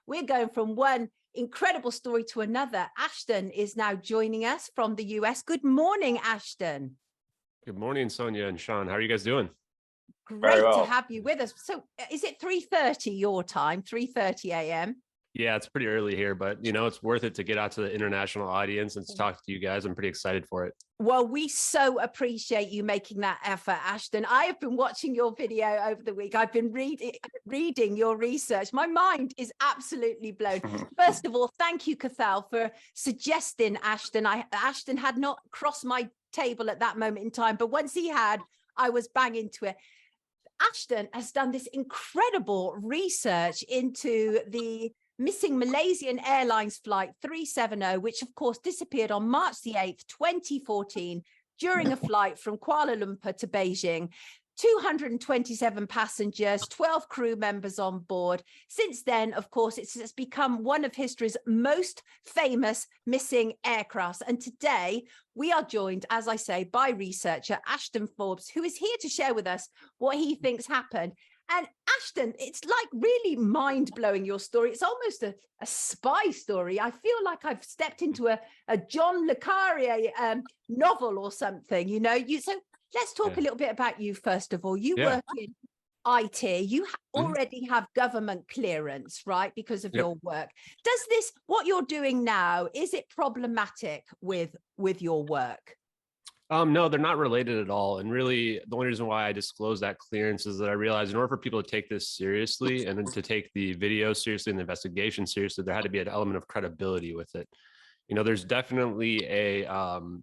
we're going from one incredible story to another. Ashton is now joining us from the US. Good morning, Ashton. Good morning, Sonia and Sean. How are you guys doing? Great to have you with us. So is it 3:30 your time, 3:30 a.m.? Yeah, it's pretty early here, but you know, it's worth it to get out to the international audience and to talk to you guys. I'm pretty excited for it. Well, we so appreciate you making that effort, Ashton. I have been watching your video over the week. I've been reading your research. My mind is absolutely blown. First of all, thank you, Cathal, for suggesting Ashton. Ashton had not crossed my table at that moment in time, but once he had, I was bang into it. Ashton has done this incredible research into the missing Malaysian Airlines flight 370, which of course disappeared on March the 8th, 2014, during a flight from Kuala Lumpur to Beijing. 227 passengers, 12 crew members on board. Since then, of course, it's become one of history's most famous missing aircrafts. And today we are joined, as I say, by researcher Ashton Forbes, who is here to share with us what he thinks happened. And Ashton, it's like really mind-blowing, your story. It's almost a spy story. I feel like I've stepped into a John le Carre novel or something, you know. So let's talk a little bit about you, first of all. You work in IT. You already have government clearance, right, because of your work. Does this, what you're doing now, is it problematic with your work? No, they're not related at all. And really, the only reason why I disclose that clearance is that I realized in order for people to take this seriously and then to take the video seriously and the investigation seriously, there had to be an element of credibility with it. You know, there's definitely a I don't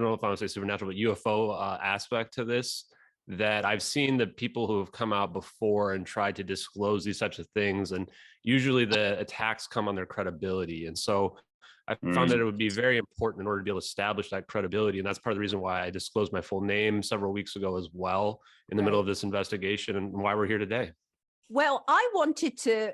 know if I want to say supernatural, but UFO aspect to this, that I've seen the people who have come out before and tried to disclose these types of things. And usually the attacks come on their credibility. And so I found that it would be very important in order to be able to establish that credibility. And that's part of the reason why I disclosed my full name several weeks ago as well in the middle of this investigation, and why we're here today. Well, I wanted to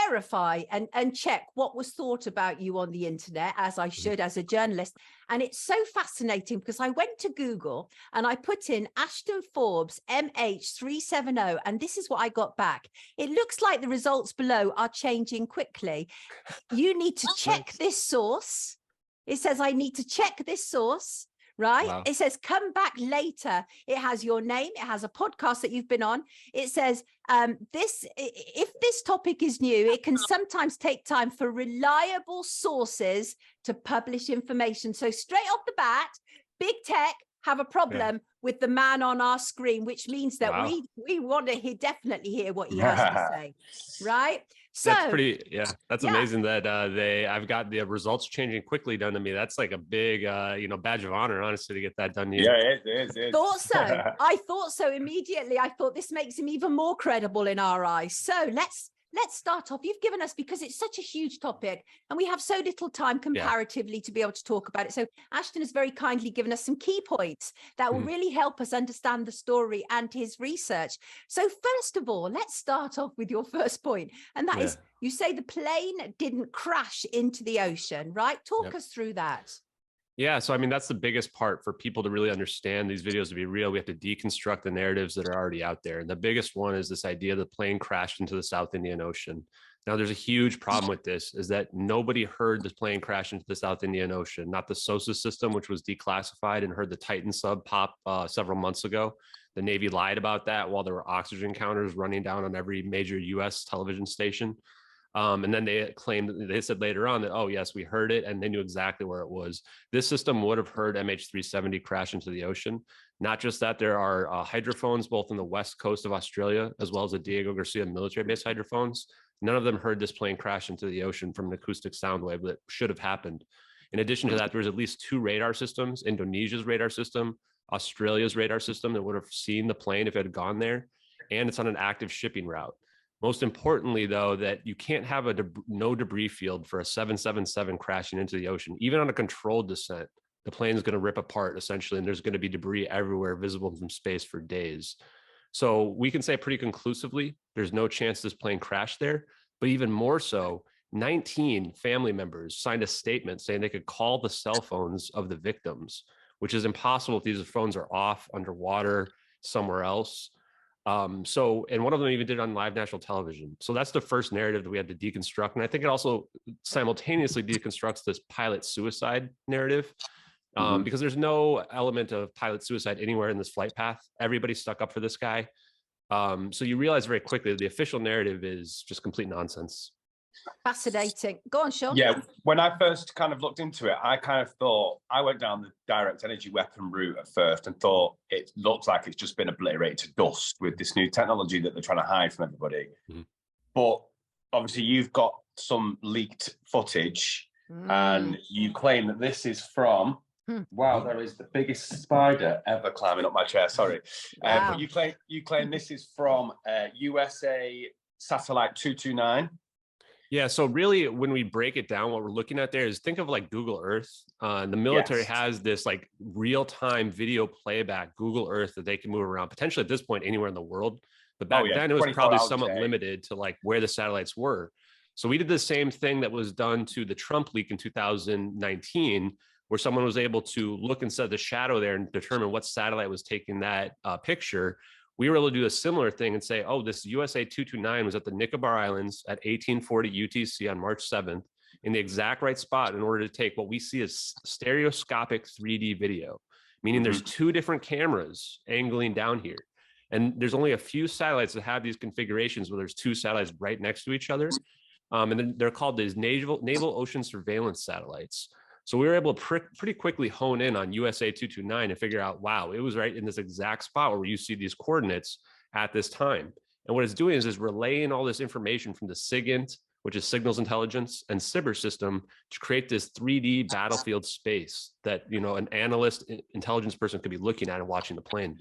verify and check what was thought about you on the internet, as I should as a journalist. And it's so fascinating because I went to Google and I put in Ashton Forbes MH370, and this is what I got back. It looks like the results below are changing quickly. You need to check this source. It says I need to check this source. Right. Wow. It says, come back later. It has your name. It has a podcast that you've been on. It says, if this topic is new, it can sometimes take time for reliable sources to publish information. So straight off the bat, big tech have a problem with the man on our screen, which means that we want to definitely hear what he has to say. Right. So that's pretty, that's amazing that I've got the results changing quickly done to me. That's like a big, badge of honor, honestly, to get that done to you. Yeah, it is. Thought so. I thought so immediately. I thought this makes him even more credible in our eyes. So let's start off. You've given us, because it's such a huge topic and we have so little time comparatively to be able to talk about it. So Ashton has very kindly given us some key points that will really help us understand the story and his research. So first of all, let's start off with your first point. And that is, you say the plane didn't crash into the ocean, right? Talk us through that. Yeah, so I mean, that's the biggest part for people to really understand these videos to be real. We have to deconstruct the narratives that are already out there. And the biggest one is this idea that the plane crashed into the South Indian Ocean. Now, there's a huge problem with this, is that nobody heard this plane crash into the South Indian Ocean, not the SOSA system, which was declassified, and heard the Titan sub pop several months ago. The Navy lied about that while there were oxygen counters running down on every major US television station. And then they claimed, they said later on that, oh, yes, we heard it, and they knew exactly where it was. This system would have heard MH370 crash into the ocean. Not just that, there are hydrophones both on the west coast of Australia, as well as the Diego Garcia military-based hydrophones. None of them heard this plane crash into the ocean from an acoustic sound wave that should have happened. In addition to that, there's at least 2 radar systems: Indonesia's radar system, Australia's radar system, that would have seen the plane if it had gone there, and it's on an active shipping route. Most importantly, though, that you can't have a no debris field for a 777 crashing into the ocean. Even on a controlled descent, the plane is going to rip apart essentially, and there's going to be debris everywhere visible from space for days. So we can say pretty conclusively, there's no chance this plane crashed there. But even more so, 19 family members signed a statement saying they could call the cell phones of the victims, which is impossible if these phones are off underwater somewhere else. And one of them even did it on live national television. So that's the first narrative that we had to deconstruct. And I think it also simultaneously deconstructs this pilot suicide narrative, because there's no element of pilot suicide anywhere in this flight path. Everybody stuck up for this guy. So you realize very quickly that the official narrative is just complete nonsense. Fascinating. Go on, Sean. Yeah, when I first kind of looked into it, I kind of thought, I went down the direct energy weapon route at first and thought it looks like it's just been obliterated to dust with this new technology that they're trying to hide from everybody. But obviously you've got some leaked footage and you claim that this is from, wow, there is the biggest spider ever climbing up my chair, sorry. Wow. But you claim this is from USA Satellite 229. Yeah, so really when we break it down, what we're looking at there is, think of like Google Earth. The military has this like real-time video playback Google Earth that they can move around, potentially at this point anywhere in the world. But back then it was probably somewhat limited to like where the satellites were. So we did the same thing that was done to the Trump leak in 2019, where someone was able to look inside the shadow there and determine what satellite was taking that picture. We were able to do a similar thing and say, oh, this USA 229 was at the Nicobar Islands at 1840 UTC on March 7th in the exact right spot in order to take what we see as stereoscopic 3D video, meaning there's two different cameras angling down here. And there's only a few satellites that have these configurations where there's two satellites right next to each other. And then they're called these naval ocean surveillance satellites. So we were able to pretty quickly hone in on USA 229 and figure out, wow, it was right in this exact spot where you see these coordinates at this time. And what it's doing is relaying all this information from the SIGINT, which is signals intelligence, and SIBR system to create this 3D battlefield space that, you know, an analyst, intelligence person could be looking at and watching the plane.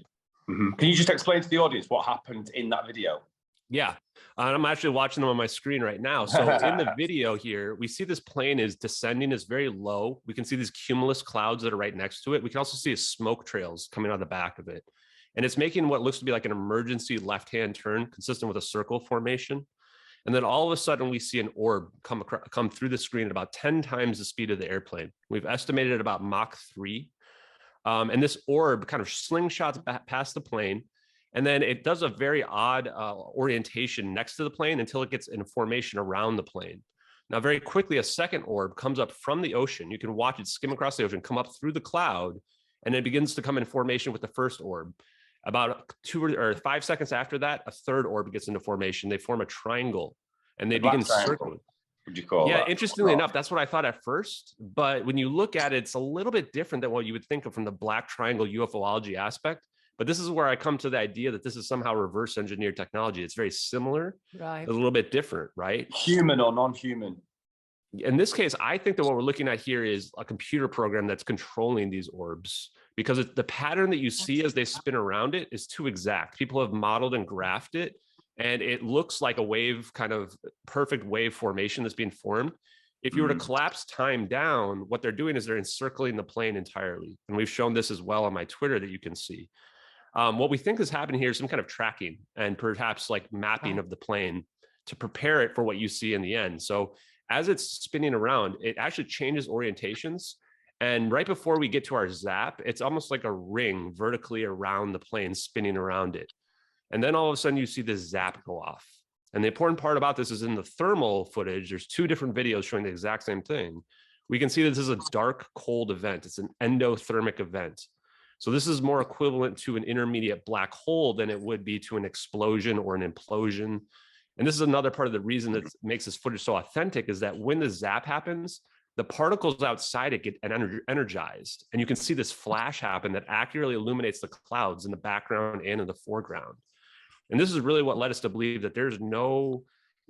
Can you just explain to the audience what happened in that video? Yeah, I'm actually watching them on my screen right now. So in the video here, we see this plane is descending, is very low. We can see these cumulus clouds that are right next to it. We can also see smoke trails coming out of the back of it. And it's making what looks to be like an emergency left-hand turn consistent with a circle formation. And then all of a sudden we see an orb come through the screen at about 10 times the speed of the airplane. We've estimated at about Mach 3. And this orb kind of slingshots past the plane. And then it does a very odd orientation next to the plane until it gets in a formation around the plane. Now, very quickly, a second orb comes up from the ocean. You can watch it skim across the ocean, come up through the cloud, and it begins to come in formation with the first orb. About 2 or 5 seconds after that, a third orb gets into formation. They form a triangle, and they begin circling. Would you call that? Interestingly enough, that's what I thought at first. But when you look at it, it's a little bit different than what you would think of from the black triangle UFOlogy aspect. But this is where I come to the idea that this is somehow reverse engineered technology. It's very similar, right? A little bit different, right? Human or non-human? In this case, I think that what we're looking at here is a computer program that's controlling these orbs, because the pattern that you see as they spin around it is too exact. People have modeled and graphed it, and it looks like a wave, kind of perfect wave formation that's being formed. If you were to collapse time down, what they're doing is they're encircling the plane entirely. And we've shown this as well on my Twitter that you can see. What we think is happening here is some kind of tracking and perhaps like mapping of the plane to prepare it for what you see in the end. So as it's spinning around, it actually changes orientations. And right before we get to our zap, it's almost like a ring vertically around the plane spinning around it. And then all of a sudden you see this zap go off. And the important part about this is in the thermal footage, there's 2 different videos showing the exact same thing. We can see that this is a dark, cold event. It's an endothermic event. So this is more equivalent to an intermediate black hole than it would be to an explosion or an implosion. And this is another part of the reason that makes this footage so authentic, is that when the zap happens, the particles outside it get energized. And you can see this flash happen that accurately illuminates the clouds in the background and in the foreground. And this is really what led us to believe that there's no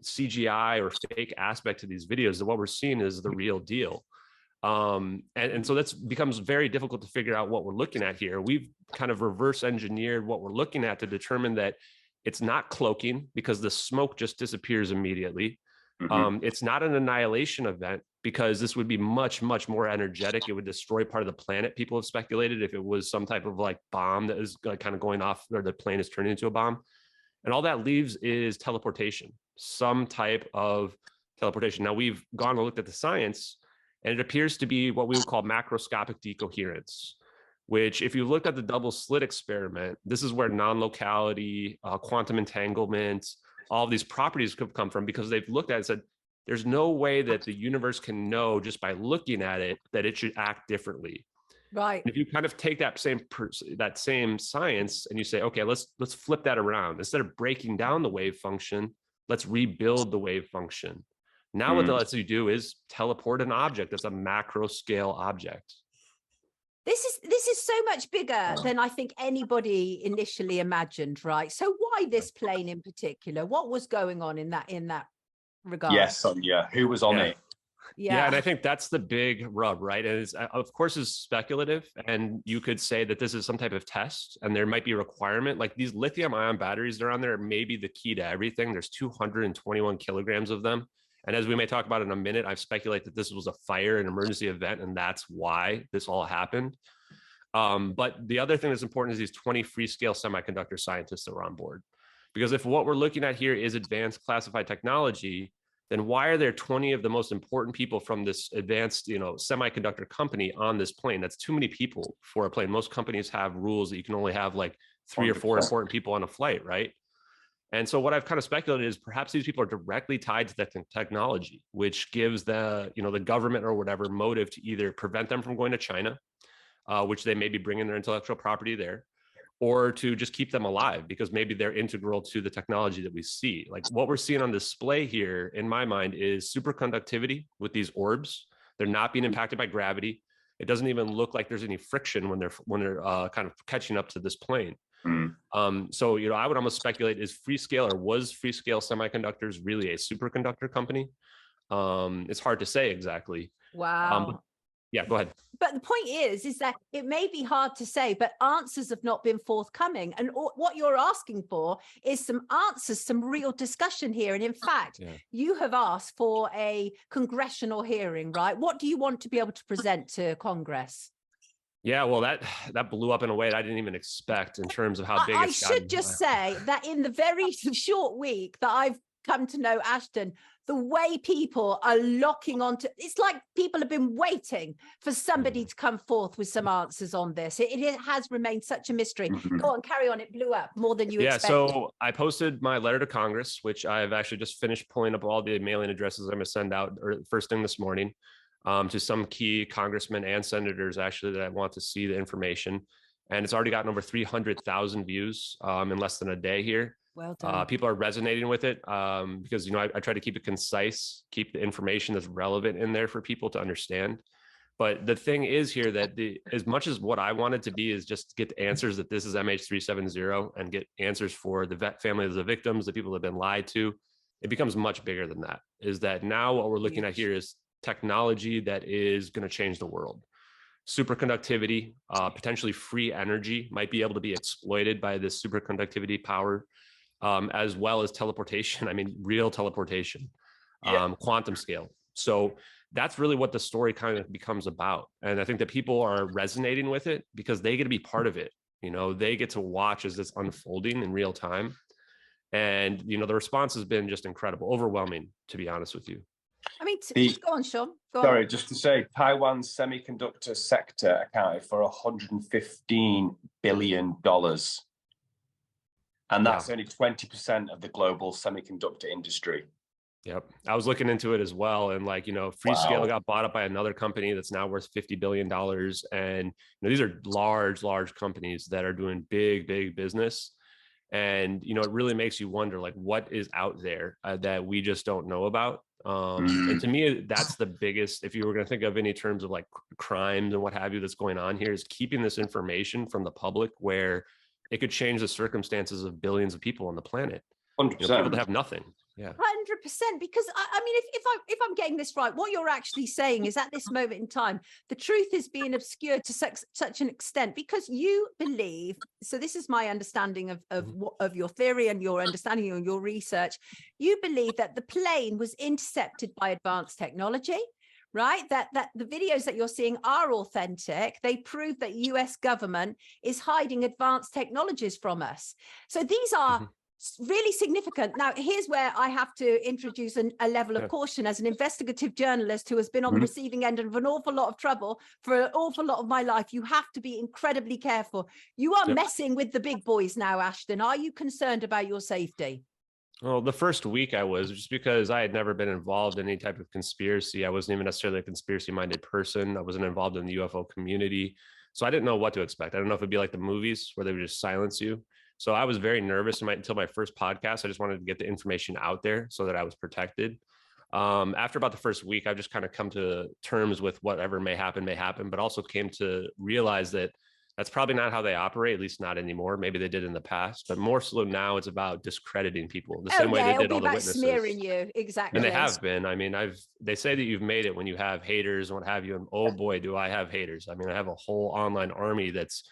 CGI or fake aspect to these videos, that what we're seeing is the real deal. And so that's becomes very difficult to figure out what we're looking at here. We've kind of reverse engineered what we're looking at to determine that it's not cloaking, because the smoke just disappears immediately. It's not an annihilation event, because this would be much, much more energetic. It would destroy part of the planet. People have speculated if it was some type of like bomb that is kind of going off, or the plane is turning into a bomb. And all that leaves is teleportation, some type of teleportation. Now, we've gone and looked at the science, and it appears to be what we would call macroscopic decoherence. which if you looked at the double slit experiment, this is where non-locality, quantum entanglement, all of these properties could come from, because they've looked at it and said, there's no way that the universe can know just by looking at it that it should act differently. Right. And if you kind of take that same science and you say, okay, let's flip that around. Instead of breaking down the wave function, let's rebuild the wave function. Now what that lets you do is teleport an object that's a macro scale object. This is so much bigger than I think anybody initially imagined, right? So why this plane in particular? What was going on in that regard? Yes, Sonia. Who was on it? Yeah, and I think that's the big rub, right? And it's, of course, is speculative, and you could say that this is some type of test, and there might be a requirement. Like these lithium-ion batteries that are on there may be the key to everything. There's 221 kilograms of them, and as we may talk about in a minute, I've speculated that this was a fire, an emergency event, and that's why this all happened. But the other thing that's important is these 20 free-scale semiconductor scientists that were on board, because if what we're looking at here is advanced classified technology, then why are there 20 of the most important people from this advanced, semiconductor company on this plane? That's too many people for a plane. Most companies have rules that you can only have like 3 or 4 important people on a flight, right? And so what I've kind of speculated is perhaps these people are directly tied to the technology, which gives the government or whatever motive to either prevent them from going to China, which they may be bringing their intellectual property there, or to just keep them alive because maybe they're integral to the technology that we see. Like what we're seeing on display here, in my mind, is superconductivity with these orbs. They're not being impacted by gravity. It doesn't even look like there's any friction when they're kind of catching up to this plane. So, I would almost speculate, was Freescale Semiconductors really a superconductor company? It's hard to say exactly. Wow. Yeah, go ahead. But the point is that it may be hard to say, but answers have not been forthcoming. And what you're asking for is some answers, some real discussion here. And in fact, you have asked for a congressional hearing, right? What do you want to be able to present to Congress? Yeah, well, that blew up in a way that I didn't even expect in terms of how big it's gotten. I should just say that in the very short week that I've come to know Ashton, the way people are locking onto, it's like people have been waiting for somebody to come forth with some answers on this. It has remained such a mystery. Go on, carry on. It blew up more than you expected. Yeah, so I posted my letter to Congress, which I've actually just finished pulling up all the mailing addresses I'm going to send out first thing this morning to some key congressmen and senators actually that I want to see the information. And it's already gotten over 300,000 views in less than a day here. Well done. People are resonating with it because, I try to keep it concise, keep the information that's relevant in there for people to understand. But the thing is here that as much as what I wanted to be is just get answers that this is MH370 and get answers for the families of the victims, the people that have been lied to, it becomes much bigger than that. Is that now what we're looking at here is technology that is going to change the world. Superconductivity, potentially free energy might be able to be exploited by this superconductivity power. As well as teleportation. I mean, real teleportation, quantum scale. So that's really what the story kind of becomes about. And I think that people are resonating with it because they get to be part of it. They get to watch as it's unfolding in real time. And, the response has been just incredible, overwhelming, to be honest with you. I mean, go on, Sean. Just to say, Taiwan's semiconductor sector accounted for $115 billion. And that's only 20% of the global semiconductor industry. Yep. I was looking into it as well. And Freescale got bought up by another company that's now worth $50 billion. And these are large companies that are doing big business. And, it really makes you wonder, what is out there that we just don't know about. And to me, that's the biggest, if you were going to think of any terms of crimes and what have you that's going on here, is keeping this information from the public where it could change the circumstances of billions of people on the planet. 100%. People that have nothing. Yeah. 100%. Because I mean, if I'm getting this right, what you're actually saying is at this moment in time, the truth is being obscured to such an extent because you believe. So this is my understanding of your theory and your understanding of your research. You believe that the plane was intercepted by advanced technology. Right, that the videos that you're seeing are authentic. They prove that US government is hiding advanced technologies from us. So these are really significant. Now, here's where I have to introduce a level of caution as an investigative journalist who has been on the receiving end of an awful lot of trouble for an awful lot of my life. You have to be incredibly careful. You are messing with the big boys now, Ashton. Are you concerned about your safety? Well, the first week I was, just because I had never been involved in any type of conspiracy. I wasn't even necessarily a conspiracy-minded person. I wasn't involved in the UFO community. So I didn't know what to expect. I don't know if it'd be like the movies where they would just silence you. So I was very nervous until my first podcast. I just wanted to get the information out there so that I was protected. After about the first week, I've just kind of come to terms with whatever may happen, but also came to realize that that's probably not how they operate, at least not anymore. Maybe they did in the past, but more so now it's about discrediting people the same way they did all the witnesses. Smearing you, exactly. And they have been. I mean, they say that you've made it when you have haters and what have you. And oh boy, do I have haters. I mean, I have a whole online army that's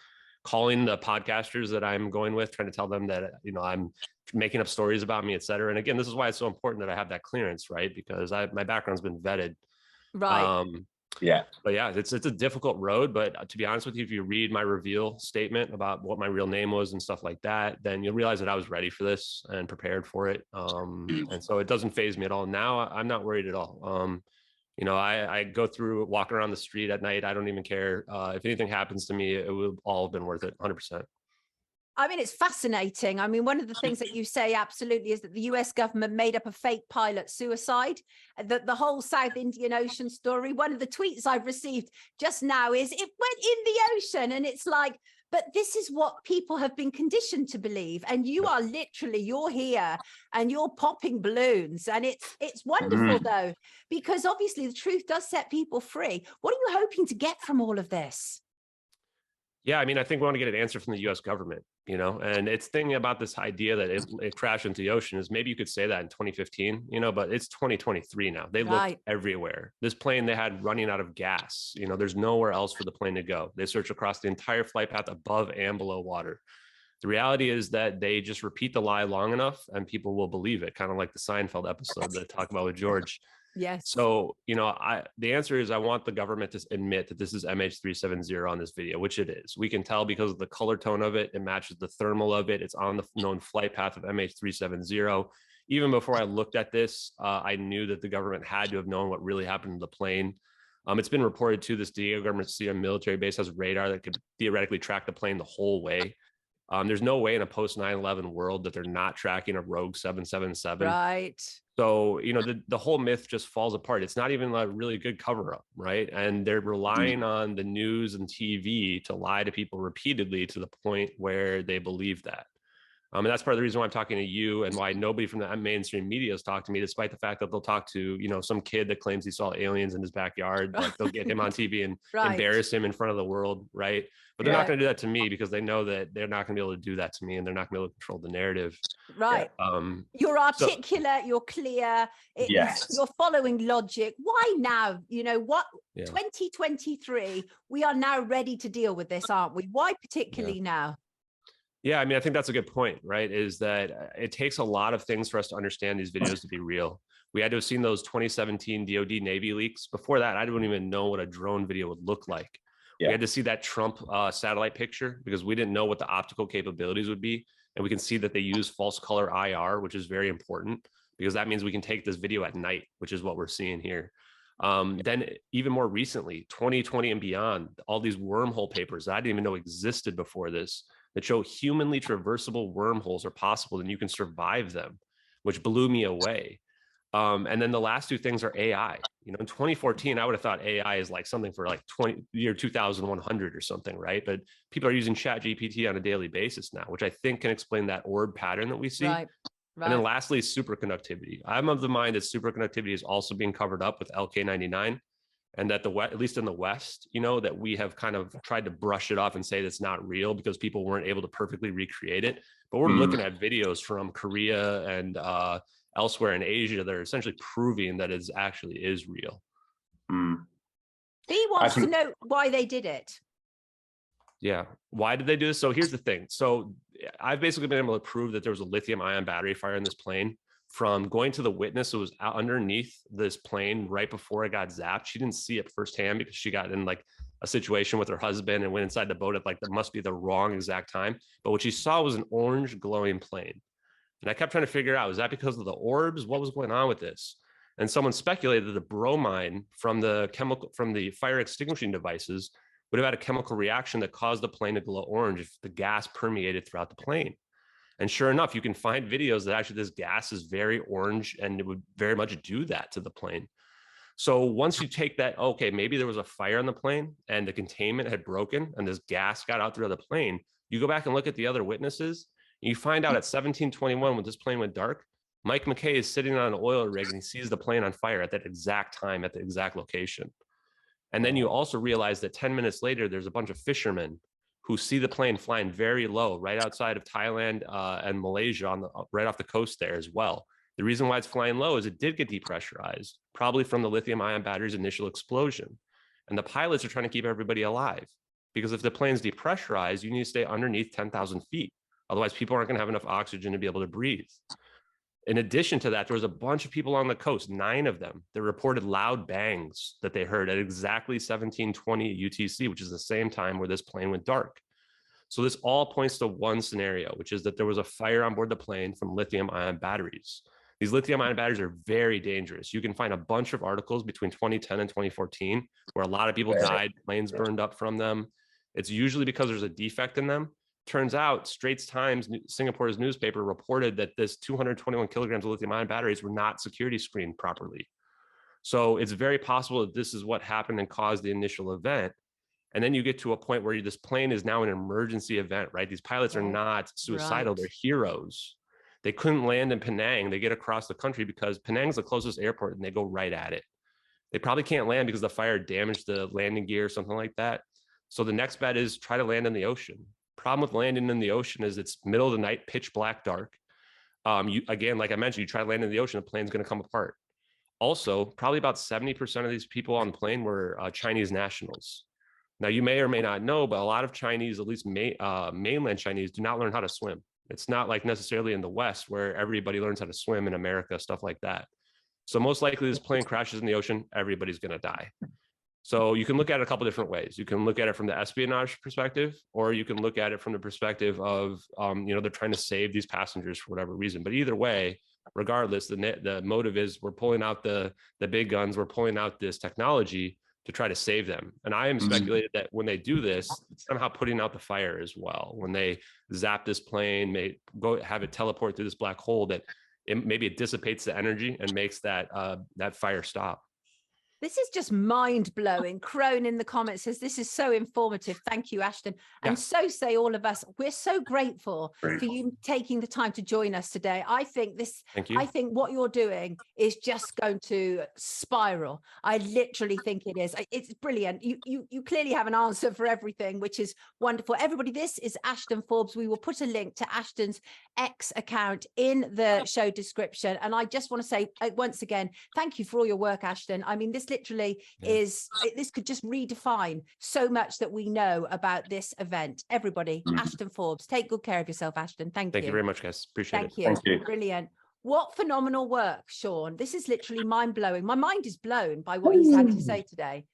calling the podcasters that I'm going with, trying to tell them that, you know, I'm making up stories about me, et cetera. And again, this is why it's so important that I have that clearance, right? Because my background's been vetted. Right. But yeah, it's a difficult road. But to be honest with you, if you read my reveal statement about what my real name was and stuff like that, then you'll realize that I was ready for this and prepared for it. And so it doesn't faze me at all. Now I'm not worried at all. You know, I go through, walk around the street at night. I don't even care. If anything happens to me, it will all have been worth it, 100%. I mean, it's fascinating. I mean, one of the things that you say absolutely is that the US government made up a fake pilot suicide, that the whole South Indian Ocean story. One of the tweets I've received just now is it went in the ocean. And it's like, but this is what people have been conditioned to believe. And you are literally, you're here and you're popping balloons. And it's wonderful though, because obviously the truth does set people free. What are you hoping to get from all of this? Yeah, I mean, I think we want to get an answer from the US government, you know, and it's thinking about this idea that it crashed into the ocean is maybe you could say that in 2015, you know, but it's 2023 now. They looked everywhere. This plane they had running out of gas, you know, there's nowhere else for the plane to go. They search across the entire flight path above and below water. The reality is that they just repeat the lie long enough and people will believe it, kind of like the Seinfeld episode that I talk about with George. Yes. So, you know, the answer is I want the government to admit that this is MH370 on this video, which it is. We can tell because of the color tone of it. It matches the thermal of it. It's on the known flight path of MH370. Even before I looked at this, I knew that the government had to have known what really happened to the plane. It's been reported too, this Diego Garcia military base has radar that could theoretically track the plane the whole way. There's no way in a post 9/11 world that they're not tracking a rogue 777. Right. So, you know, the whole myth just falls apart. It's not even a really good cover up, right? And they're relying on the news and TV to lie to people repeatedly to the point where they believe that. And that's part of the reason why I'm talking to you and why nobody from the mainstream media has talked to me, despite the fact that they'll talk to, you know, some kid that claims he saw aliens in his backyard. Like they'll get him on TV and embarrass him in front of the world, right? But they're not going to do that to me because they know that they're not going to be able to do that to me and they're not going to be able to control the narrative. Right. You're articulate, you're clear, you're following logic. Why now? You know what? 2023, we are now ready to deal with this, aren't we? Why particularly now? Yeah, I mean, I think that's a good point, right? Is that it takes a lot of things for us to understand these videos to be real. We had to have seen those 2017 DoD Navy leaks. Before that, I didn't even know what a drone video would look like. We had to see that Trump satellite picture because we didn't know what the optical capabilities would be. And we can see that they use false color IR, which is very important because that means we can take this video at night, which is what we're seeing here. Then even more recently, 2020 and beyond, all these wormhole papers that I didn't even know existed before this that show humanly traversable wormholes are possible and you can survive them, which blew me away. And then the last two things are AI. You know, in 2014, I would have thought AI is like something for like year 2100 or something, right? But people are using ChatGPT on a daily basis now, which I think can explain that orb pattern that we see. Right. And then lastly, superconductivity. I'm of the mind that superconductivity is also being covered up with LK99 and that at least in the West, you know, that we have kind of tried to brush it off and say that's not real because people weren't able to perfectly recreate it. But we're looking at videos from Korea and elsewhere in Asia that are essentially proving that it actually is real. He wants to know why they did it. Yeah. Why did they do this? So here's the thing. So I've basically been able to prove that there was a lithium ion battery fire in this plane from going to the witness who was out underneath this plane right before it got zapped. She didn't see it firsthand because she got in like a situation with her husband and went inside the boat at like, that must be the wrong exact time. But what she saw was an orange glowing plane. And I kept trying to figure out, was that because of the orbs? What was going on with this? And someone speculated that the bromine from the fire extinguishing devices would have had a chemical reaction that caused the plane to glow orange if the gas permeated throughout the plane. And sure enough, you can find videos that actually this gas is very orange, and it would very much do that to the plane. So once you take that, okay, maybe there was a fire on the plane and the containment had broken and this gas got out through the plane, you go back and look at the other witnesses, and you find out at 1721, when this plane went dark, Mike McKay is sitting on an oil rig and he sees the plane on fire at that exact time, at the exact location. And then you also realize that 10 minutes later, there's a bunch of fishermen who see the plane flying very low right outside of Thailand and Malaysia, right off the coast there as well. The reason why it's flying low is it did get depressurized, probably from the lithium-ion battery's initial explosion. And the pilots are trying to keep everybody alive, because if the plane's depressurized, you need to stay underneath 10,000 feet. Otherwise, people aren't going to have enough oxygen to be able to breathe. In addition to that, there was a bunch of people on the coast, 9 of them, that reported loud bangs that they heard at exactly 1720 UTC, which is the same time where this plane went dark. So this all points to one scenario, which is that there was a fire on board the plane from lithium-ion batteries. These lithium-ion batteries are very dangerous. You can find a bunch of articles between 2010 and 2014 where a lot of people died, planes burned up from them. It's usually because there's a defect in them. Turns out Straits Times, Singapore's newspaper, reported that this 221 kilograms of lithium-ion batteries were not security screened properly. So it's very possible that this is what happened and caused the initial event. And then you get to a point where this plane is now an emergency event, right? These pilots are not suicidal, they're heroes. They couldn't land in Penang. They get across the country because Penang's the closest airport and they go right at it. They probably can't land because the fire damaged the landing gear or something like that. So the next bet is try to land in the ocean. Problem with landing in the ocean is it's middle of the night, pitch black dark. Again, like I mentioned, you try to land in the ocean, the plane's going to come apart. Also, probably about 70% of these people on the plane were Chinese nationals. Now, you may or may not know, but a lot of Chinese, at least mainland Chinese, do not learn how to swim. It's not like necessarily in the West where everybody learns how to swim in America, stuff like that. So most likely this plane crashes in the ocean, everybody's going to die. So you can look at it a couple different ways. You can look at it from the espionage perspective, or you can look at it from the perspective of, they're trying to save these passengers for whatever reason. But either way, regardless, the motive is we're pulling out the big guns, we're pulling out this technology to try to save them. And I am speculated that when they do this, it's somehow putting out the fire as well. When they zap this plane, may go have it teleport through this black hole, that maybe it dissipates the energy and makes that fire stop. This is just mind-blowing. Crone in the comments says, this is so informative. Thank you, Ashton. And so say all of us. We're so grateful for you taking the time to join us today. I think what you're doing is just going to spiral. I literally think it is. It's brilliant. You clearly have an answer for everything, which is wonderful. Everybody, this is Ashton Forbes. We will put a link to Ashton's X account in the show description. And I just want to say once again, thank you for all your work, Ashton. I mean, this literally this could just redefine so much that we know about this event. Everybody, Ashton Forbes, take good care of yourself, Ashton. Thank you. Thank you very much, guys. Appreciate it. Thank you. Brilliant. What phenomenal work, Sean. This is literally mind-blowing. My mind is blown by what he's had to say today.